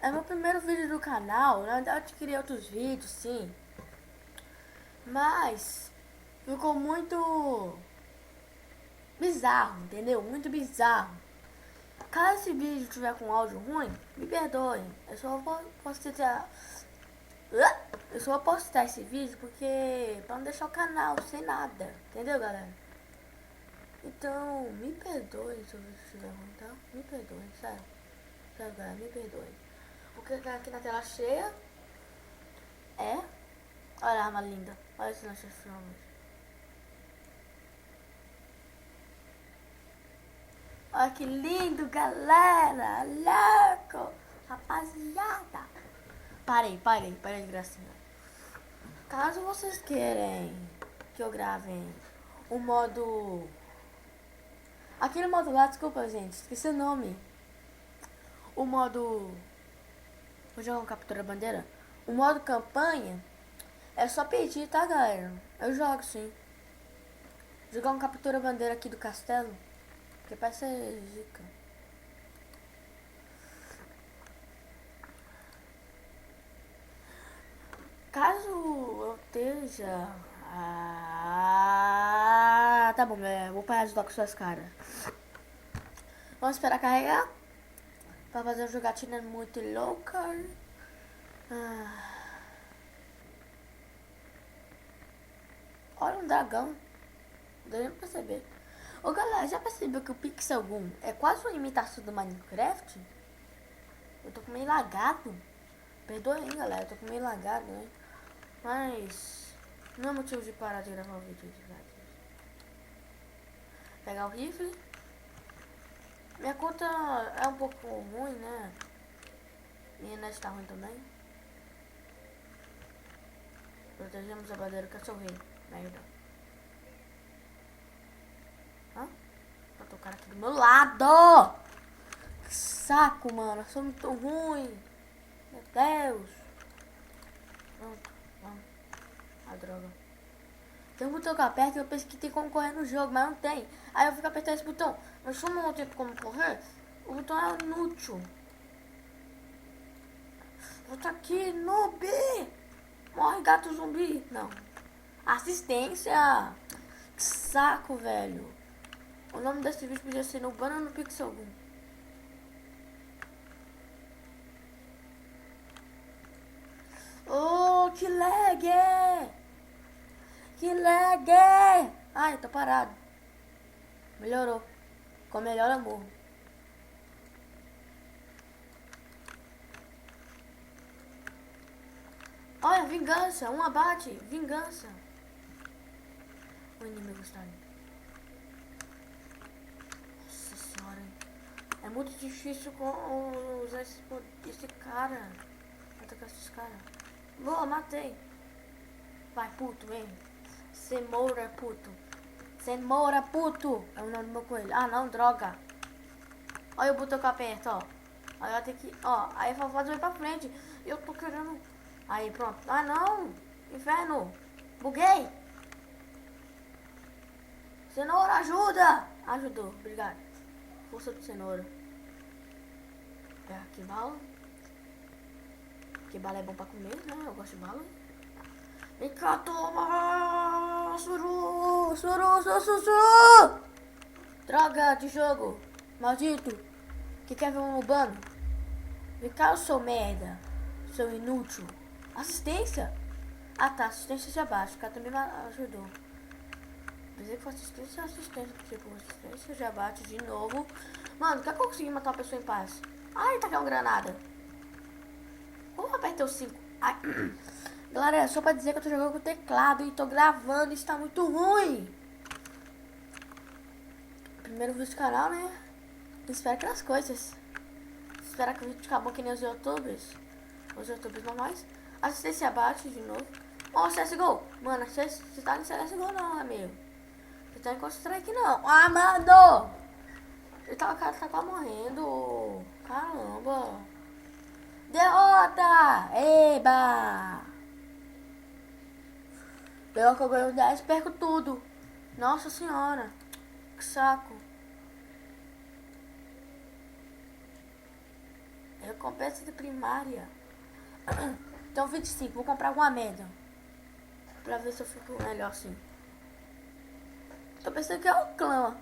É meu primeiro vídeo do canal. Na verdade, eu queria outros vídeos, sim. Mas ficou muito bizarro, entendeu? Muito bizarro. Caso esse vídeo tiver com áudio ruim, me perdoem. Eu só vou postar esse vídeo porque pra não deixar o canal sem nada, entendeu, galera? Então, me perdoem se o vídeo estiver ruim, tá? Me perdoem, sério. Sério, galera, me perdoem. Vou clicar aqui na tela cheia. Olha a arma linda. Olha esse lança-chamas. Olha que lindo, galera. Louco. Rapaziada. Parei de gracinha. Caso vocês querem que eu grave o modo... Aquele modo lá, desculpa, gente. Esqueci o nome. O modo... Vou jogar um captura bandeira. O modo campanha é só pedir, tá, galera? Eu jogo, sim. Jogar um captura bandeira aqui do castelo. Porque parece ser zica. Caso eu esteja... tá bom, galera. Vou parar de dar com suas caras. Vamos esperar carregar. Pra fazer uma jogatina muito louca. Olha um dragão. Não deu nem pra perceber. Ô galera, já percebeu que o Pixel Gun é quase uma imitação do Minecraft? Eu tô com meio lagado. Perdoe aí, galera, eu tô com meio lagado, né? Mas não é motivo de parar de gravar o vídeo de verdade. Pegar o rifle. Minha conta é um pouco ruim, né? Minha net tá ruim também. Protegemos a bandeira cachorrinho. Merda. Botou o cara aqui do meu lado! Que saco, mano. Eu sou muito ruim. Meu Deus. Pronto, vamos. A droga. Tem um botão que eu aperto e eu penso que tem como correr no jogo, mas não tem. Aí eu fico apertando esse botão. Mas como eu não tenho como correr, o botão é inútil. Vou tá aqui, noob! Morre, gato zumbi. Não. Assistência. Que saco, velho. O nome desse vídeo podia ser no Banana Pixel Gun. Oh, que lag! Que lag! Ai, tô parado. Melhorou. Com melhor amor. Olha, vingança. Um abate. Vingança. O inimigo está ali. Nossa senhora. É muito difícil usar esse cara. Atacar esses caras. Boa, matei. Vai, puto, vem. Cenoura, puto. Cenoura, puto. É o nome do meu coelho. Ah, não, droga. Olha o botão que eu aperto, ó. Aí eu tenho que... Ó, aí vai fazer pra frente. Eu tô querendo... Aí, pronto. Ah, não. Inferno. Buguei. Cenoura, ajuda. Ajudou, obrigado. Força de cenoura. Que bala. Que bala é bom pra comer, né? Eu gosto de bala. Vem cá, toma! Suru! Suru, suru, suru, suru! Droga de jogo! Maldito! Que quer ver um roubando? Vem cá, seu merda! Seu inútil! Assistência? Ah tá, assistência já baixa. O cara também me ajudou. Pensei que fosse assistência. Tipo, assistência já bate de novo. Mano, quer que eu consegui matar uma pessoa em paz? Ai, tá com uma granada. Como eu apertei o 5? Ai. Galera, é só pra dizer que eu tô jogando com o teclado e tô gravando, isso tá muito ruim. Primeiro vídeo do canal, né? Espero que as coisas. Espero que o vídeo fique bom que nem os youtubers. Os youtubers normais. Assistência abate de novo. Ó, CSGO. Mano, você tá no CSGO não, amigo. Você tá em Counter-Strike não. Ah, mano! O cara tá quase morrendo. Caramba. Derrota! Eba! Eu que eu ganho 10, perco tudo. Nossa senhora. Que saco. Eu recompensa de primária. Então 25, vou comprar uma média. Pra ver se eu fico melhor assim. Tô pensando que é o clã.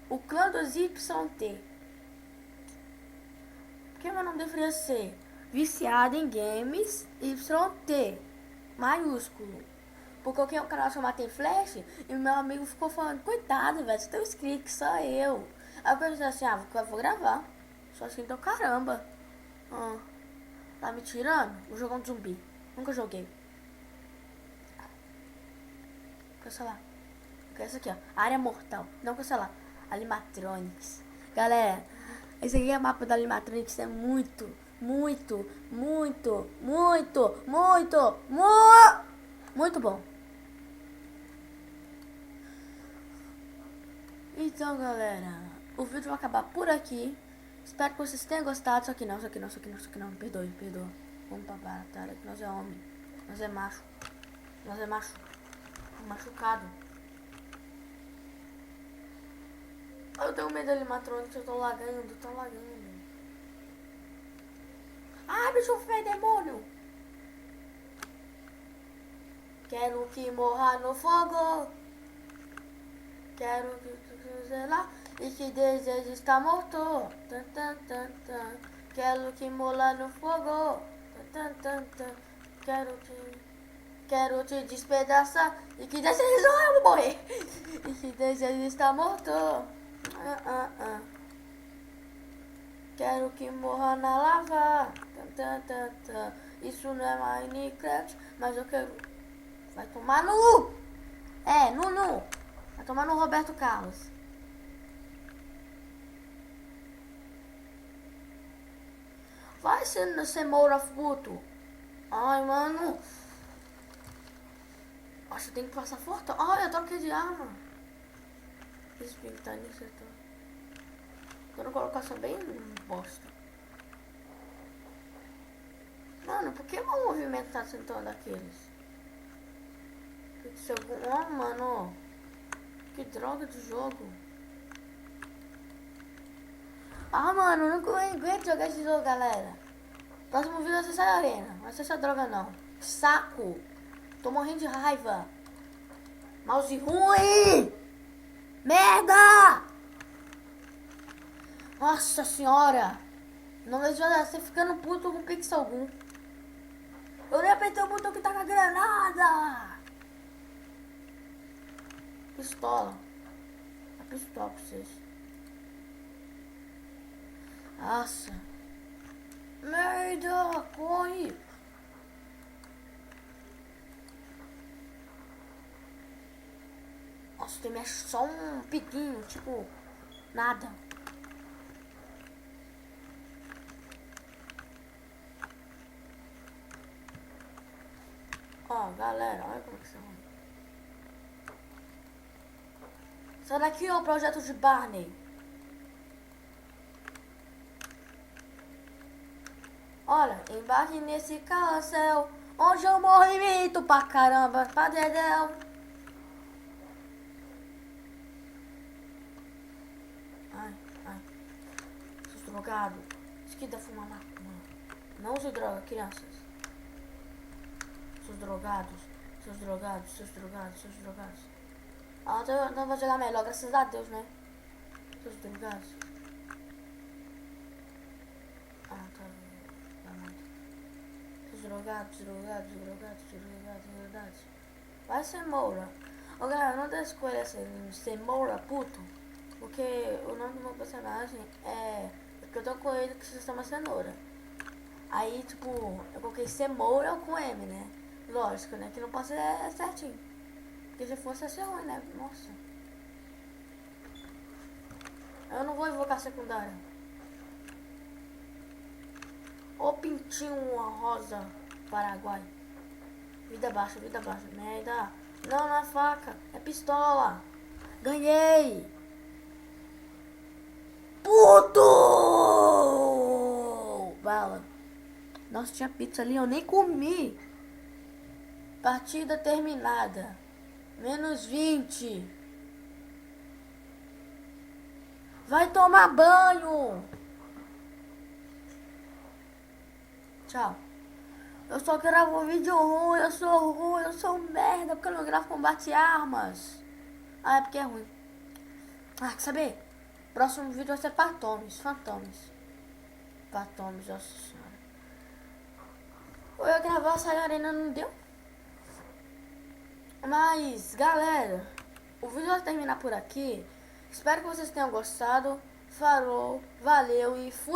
O clã dos YT. Que meu nome deveria ser Viciado em Games YT. Maiúsculo. Porque eu tenho um canal chamado Tem Flash. E meu amigo ficou falando, coitado, velho, você tem um inscrito que só eu. Aí eu pensei assim, eu vou gravar. Só assim, então caramba. Tá me tirando? Vou jogar um zumbi. Nunca joguei. Cancelar. Essa aqui, ó. Área mortal. Não cancelar. Animatronics. Galera, esse aqui é o mapa da Animatronics. É muito bom. Então, galera, o vídeo vai acabar por aqui. Espero que vocês tenham gostado. Só que não. Perdoe. Vamos pra batalha, que nós é homem. Nós é macho. Machucado. Eu tenho medo da animatrônica, eu tô lagando. Ai, bicho feio, demônio. Quero que morra no fogo. Quero que zelar e que desejo está morto. Quero que morra no fogo. Quero te despedaçar e que desejo eu vou morrer. E que desejo está morto. Quero que morra na lava. Isso não é Minecraft, mas eu quero. Vai tomar no. No. Vai tomar no Roberto Carlos. Vai ser cenoura puto. Ai, mano. Acho que tem que passar forte. Ai, eu troquei de arma. Esse pinto tá nisso, eu tô. Quando colocação bem bosta. Mano, por que meu movimento tá sendo tão daqueles? Oh, mano. Que droga de jogo. Ah, mano, eu não aguento jogar esse jogo, galera. Próximo vídeo vai ser essa arena. Não vai ser essa droga, não. Saco. Tô morrendo de raiva. Mouse ruim. Merda. Nossa senhora. Não vejo você ficando puto com o Pixel Gun. Eu nem apertei o botão que tá com a granada. Pistola. A pistola pra vocês. Nossa. Merda. Corre. Nossa, tem só um piquinho. Tipo, nada. Ó, galera, olha como que são. Sai daqui, ó, o projeto de Barney. Olha, embarque nesse carrossel, onde eu movimento pra caramba, pra dedéu. Ai. Seus drogados. Isso aqui dá fumar maconha. Não use droga, crianças. Seus drogados. Ah, não vou jogar melhor, graças a Deus, né? Seus drogados. Ah, tá. Seus drogados. Vai ser Moura. Ô, galera, não deixe escolher ser Moura, puto. Porque o nome do meu personagem é... Porque eu tô com ele que se chama Cenoura. Aí, tipo, eu coloquei Cenoura ou com M, né? Lógico, né? Que não pode ser certinho. Porque se fosse ia ser ruim, né? Nossa. Eu não vou invocar secundária. Ô pintinho rosa Paraguai. Vida baixa. Merda. Não é faca. É pistola. Ganhei. Puto! Bala. Nossa, tinha pizza ali, eu nem comi. Partida terminada. -20. Vai tomar banho. tchau. Eu só gravo vídeo ruim, eu sou um merda, porque eu não gravo combate armas. Ah, é porque é ruim. Ah, quer saber? Próximo vídeo vai ser Fantomes, nossa senhora. Eu ia gravar essa arena, não deu? Mas, galera, o vídeo vai terminar por aqui. Espero que vocês tenham gostado. Falou, valeu e fui!